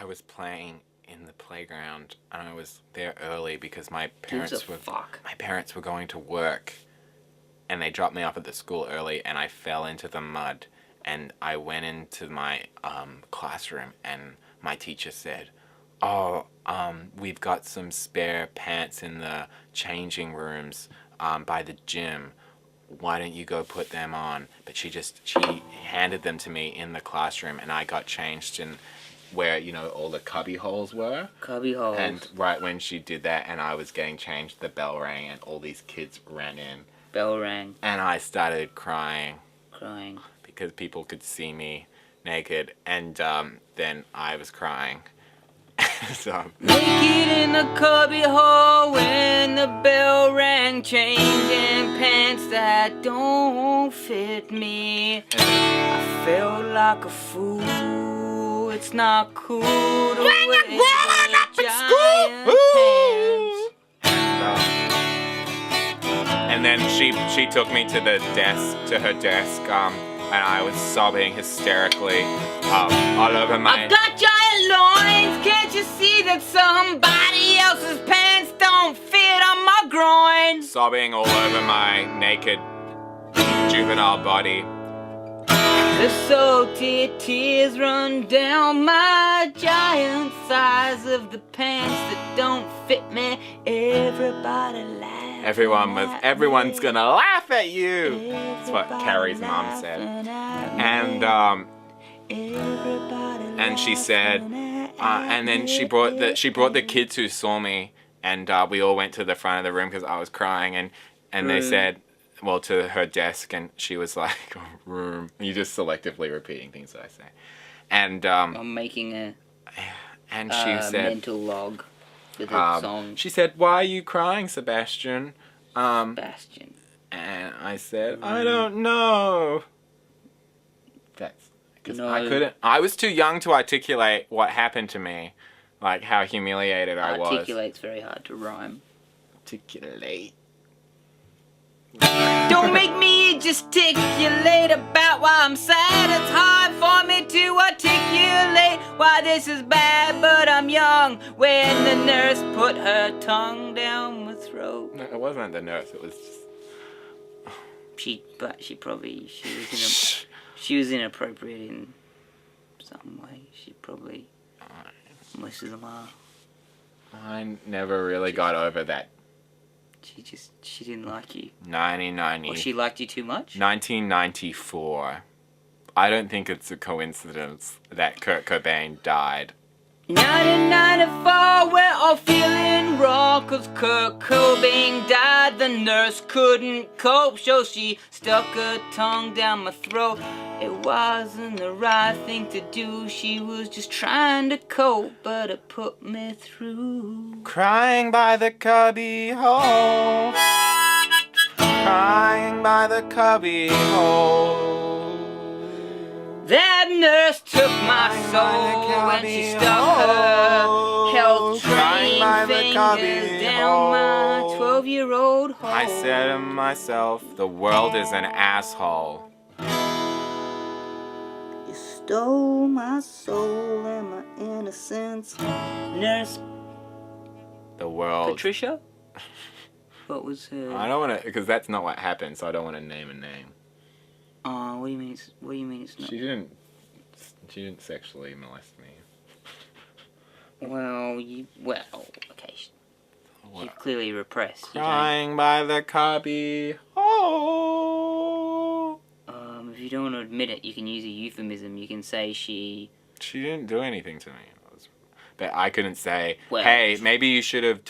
I was playing in the playground and I was there early because my parents were going to work, and they dropped me off at the school early, and I fell into the mud, and I went into my classroom, and my teacher said, "Oh, we've got some spare pants in the changing rooms by the gym. Why don't you go put them on?" But she handed them to me in the classroom, and I got changed in where, all the cubby holes were. Cubby holes. And right when she did that and I was getting changed, the bell rang and all these kids ran in. Bell rang. And I started crying. Crying. Because people could see me naked, and then I was crying. So. Naked in the cubby hole when the bell rang, changing pants that don't fit me. I felt like a fool. It's not cool to wear giant pants. And then she took me to her desk, and I was sobbing hysterically all over my... I've got giant loins, can't you see that somebody else's pants don't fit on my groin? Sobbing all over my naked juvenile body. The salty tears run down my giant size of the pants that don't fit me. Everybody laughs. Everyone's gonna laugh at you. That's what Carrie's mom said. And she said, and then she brought the kids who saw me, and we all went to the front of the room because I was crying, and they said, well, to her desk, and she was like, room. You're just selectively repeating things that I say. And I'm making a she said, mental log with a song. She said, "Why are you crying, Sebastian?" Sebastian. And I said, "I don't know." That's because I couldn't. I was too young to articulate what happened to me, like how humiliated I was. Articulate's very hard to rhyme. Articulate. Don't make me gesticulate about why I'm sad. It's hard for me to articulate why this is bad, but I'm young. When the nurse put her tongue down my throat. No, it wasn't the nurse. It was just. She was inappropriate in some way. Most of them are. I never really got over that. She didn't like you. 1990. Or she liked you too much? 1994. I don't think it's a coincidence that Kurt Cobain died. 1994, we're all feeling raw, 'cause Kurt Cobain died. The nurse couldn't cope, so she stuck her tongue down my throat. It wasn't the right thing to do, she was just trying to cope, but it put me through. Crying by the cubby hole. Crying by the cubby hole. That nurse took my soul when she stuck her health-trained fingers down my 12-year-old hole. I said to myself, the world is an asshole. You stole my soul and my innocence. Nurse The world. Patricia? What was her... I don't want to, because that's not what happened, so I don't want to name a name. What do you mean it's not? She didn't sexually molest me. Well, okay. She's clearly repressed. Crying by the cubby hole. If you don't want to admit it, you can use a euphemism. You can say she didn't do anything to me. But I couldn't say, well, hey, maybe you should have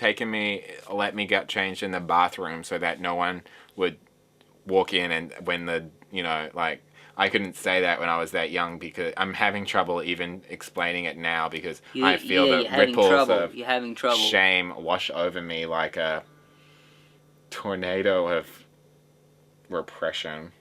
let me get changed in the bathroom so that no one would walk in, and when I couldn't say that when I was that young, because I'm having trouble even explaining it now, because I feel the ripples of shame wash over me like a tornado of repression.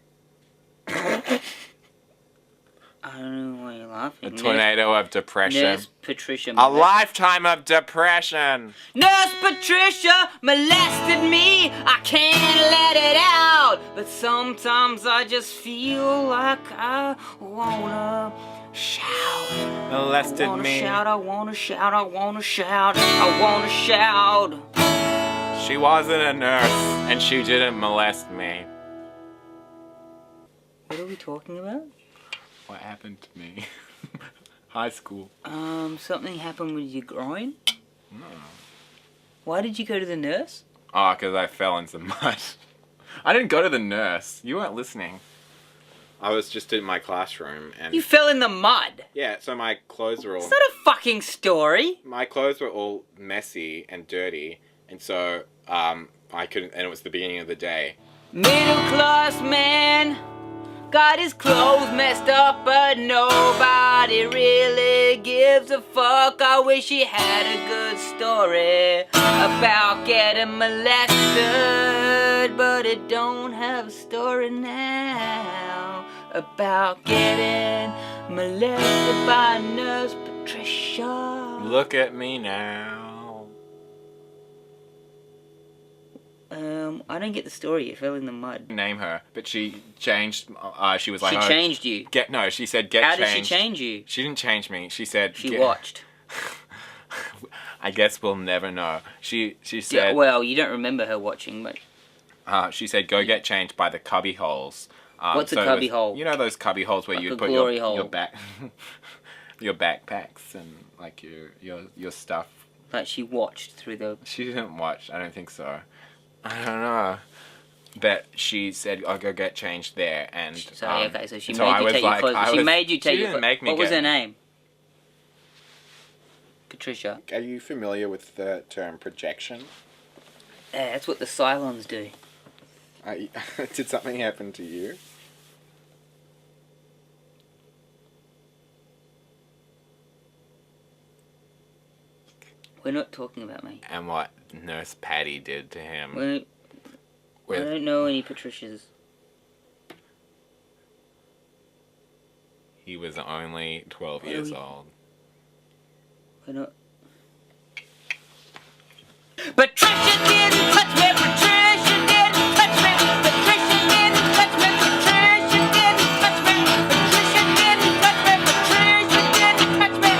I don't know why you're laughing. A tornado of depression. Nurse Patricia. A lifetime of depression. Nurse Patricia molested me. I can't let it out. But sometimes I just feel like I wanna shout. molested I wanna me. shout, I wanna shout, I wanna shout, I wanna shout. She wasn't a nurse, and she didn't molest me. What are we talking about? What happened to me? High school. Something happened with your groin? No. Why did you go to the nurse? Oh, because I fell in some mud. I didn't go to the nurse. You weren't listening. I was just in my classroom and... You fell in the mud? Yeah, so my clothes were all... It's not a fucking story. My clothes were all messy and dirty, and so, I couldn't... And it was the beginning of the day. Middle class man got his clothes messed up, but nobody really gives a fuck. I wish he had a good story about getting molested, but it don't have a story now about getting molested by Nurse Patricia. Look at me now. I don't get the story. You fell in the mud. Name her, but she changed. She was like, She changed you. No, she said get changed. How did she change you? She didn't change me. She said She watched. I guess we'll never know. She said. Yeah, well, you don't remember her watching, but. She said go get changed by the cubby holes. What's a cubby hole? You know those cubby holes where Like you a put glory your hole. back, your backpacks and like your stuff. Like she watched through the. She didn't watch. I don't think so. I don't know. But she said, "I'll go get changed there," and So okay, so she so made I you was take like, your clothes. She made you take she your didn't clothes. make me What was get- her name? Patricia. Are you familiar with the term projection? Yeah, that's what the Cylons do. Did something happen to you? We're not talking about me. And what Nurse Patty did to him? I don't know any Patricias. He was only 12 What are years we- old. We're not. Patricia didn't touch me. Patricia didn't touch me. Patricia didn't touch me. Patricia didn't touch me. Patricia didn't touch me. Patricia didn't touch me.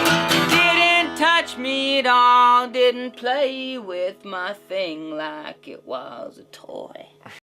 Didn't touch me at all. Didn't play with my thing like it was a toy.